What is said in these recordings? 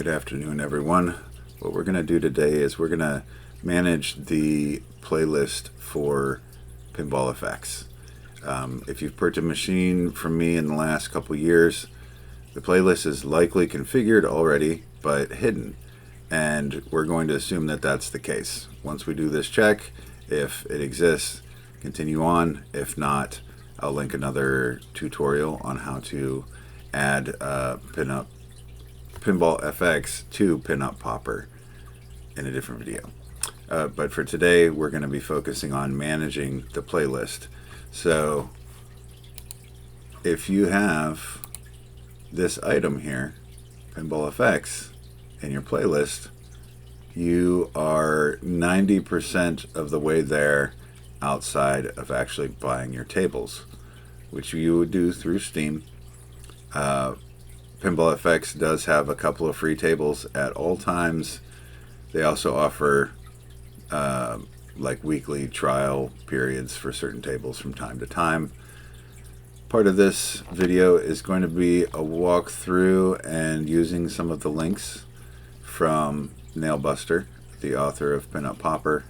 Good afternoon, everyone. What we're going to do today is we're going to manage the playlist for Pinball FX. If you've purchased a machine from me in the last couple years, the playlist is likely configured already, but hidden. And we're going to assume that that's the case. Once we do this check, if it exists, continue on. If not, I'll link another tutorial on how to add Pinball FX to PinUp Popper in a different video. But for today, we're going to be focusing on managing the playlist. So if you have this item here, Pinball FX, in your playlist, you are 90% of the way there outside of actually buying your tables, which you would do through Steam. Pinball FX does have a couple of free tables at all times. They also offer like weekly trial periods for certain tables from time to time. Part of this video is going to be a walkthrough and using some of the links from Nailbuster, the author of PinUp Popper,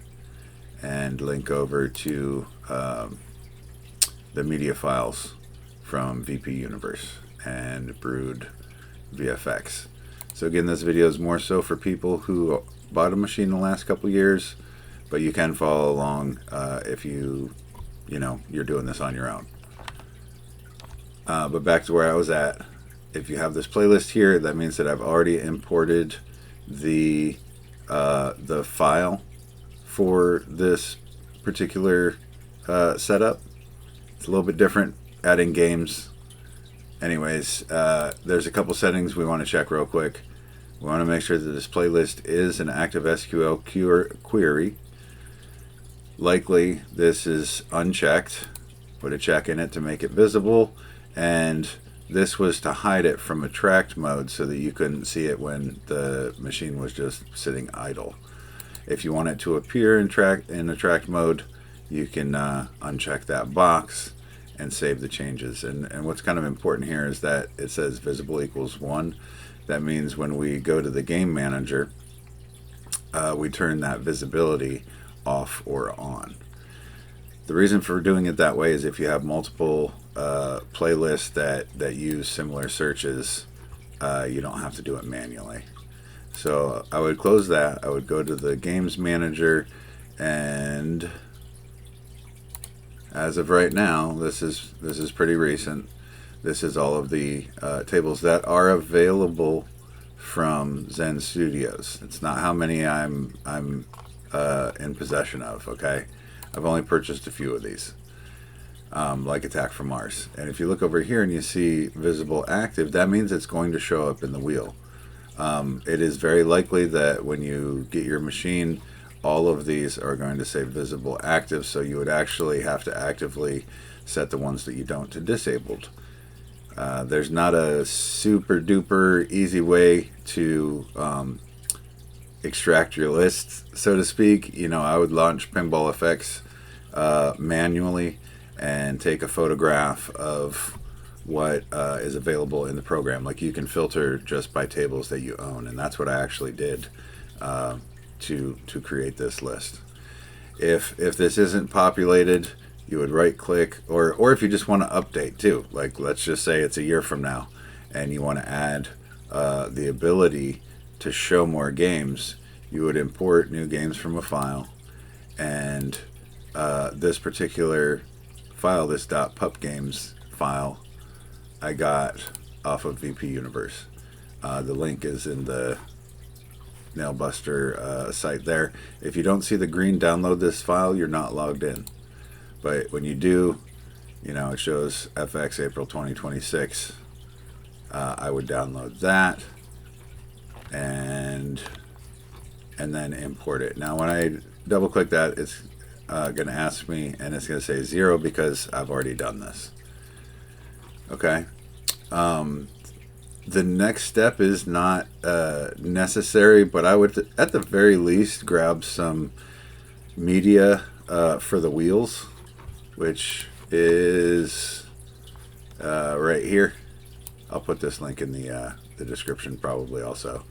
and link over to the media files from VP Universe and Brood VFX. So again, this video is more so for people who bought a machine in the last couple years, but you can follow along if you're doing this on your own. But back to where I was at. If you have this playlist here, that means that I've already imported the file for this particular setup. It's a little bit different, adding games. Anyways, there's a couple settings we want to check real quick. We want to make sure that this playlist is an active SQL query. Likely this is unchecked. Put a check in it to make it visible, and this was to hide it from attract mode so that you couldn't see it when the machine was just sitting idle. If you want it to appear in attract mode, you can uncheck that box and save the changes. And what's kind of important here is that it says visible equals 1. That means when we go to the game manager, we turn that visibility off or on. The reason for doing it that way is if you have multiple playlists that use similar searches, you don't have to do it manually. So I would close that. I would go to the games manager, and as of right now, this is pretty recent. This is all of the tables that are available from Zen Studios. It's not how many I'm in possession of. Okay, I've only purchased a few of these, like Attack from Mars. And if you look over here and you see visible active, that means it's going to show up in the wheel. It is very likely that when you get your machine, all of these are going to say visible active, so you would actually have to actively set the ones that you don't to disabled. There's not a super duper easy way to extract your list, so to speak. I would launch Pinball FX manually and take a photograph of what is available in the program. Like, you can filter just by tables that you own, and that's what I actually did to create this list. If this isn't populated, you would right click, or if you just want to update too, like let's just say it's a year from now and you want to add the ability to show more games, you would import new games from a file, and this particular file, this .pupgames file, I got off of VP Universe. The link is in the Nailbuster site there. If you don't see the green download this file, you're not logged in. But when you do, it shows FX April 2026. I would download that and then import it. Now when I double click that, it's going to ask me, and it's going to say 0 because I've already done this. Okay. The next step is not necessary, but I would at the very least grab some media for the wheels, which is right here. I'll put this link in the description probably also.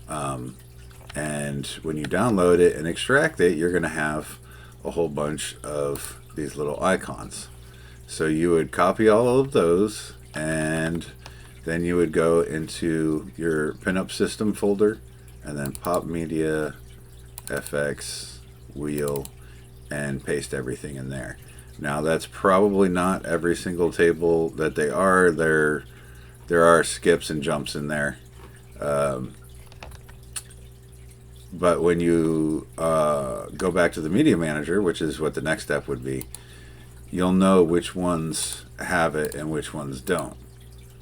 And when you download it and extract it, you're going to have a whole bunch of these little icons. So you would copy all of those, and then you would go into your PinUp system folder, and then pop media, FX, wheel, and paste everything in there. Now that's probably not every single table that they are. There are skips and jumps in there. But when you go back to the media manager, which is what the next step would be, you'll know which ones have it and which ones don't.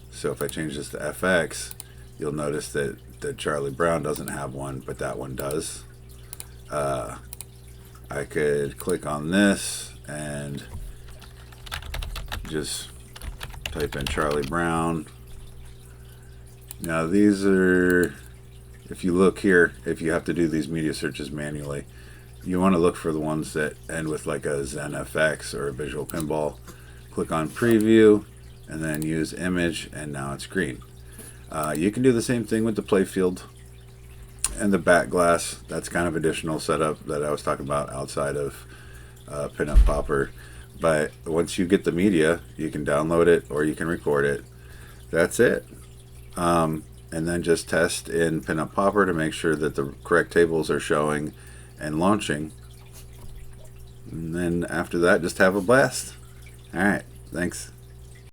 So if I change this to FX, you'll notice that Charlie Brown doesn't have one, but that one does. I could click on this and just type in Charlie Brown. Now these are, if you look here, if you have to do these media searches manually, you want to look for the ones that end with like a Zen FX or a Visual Pinball. Click on Preview and then use Image, and now it's green. You can do the same thing with the playfield and the back glass. That's kind of additional setup that I was talking about outside of PinUp Popper. But once you get the media, you can download it or you can record it. That's it. And then just test in PinUp Popper to make sure that the correct tables are showing and launching. And then after that, just have a blast. All right, thanks.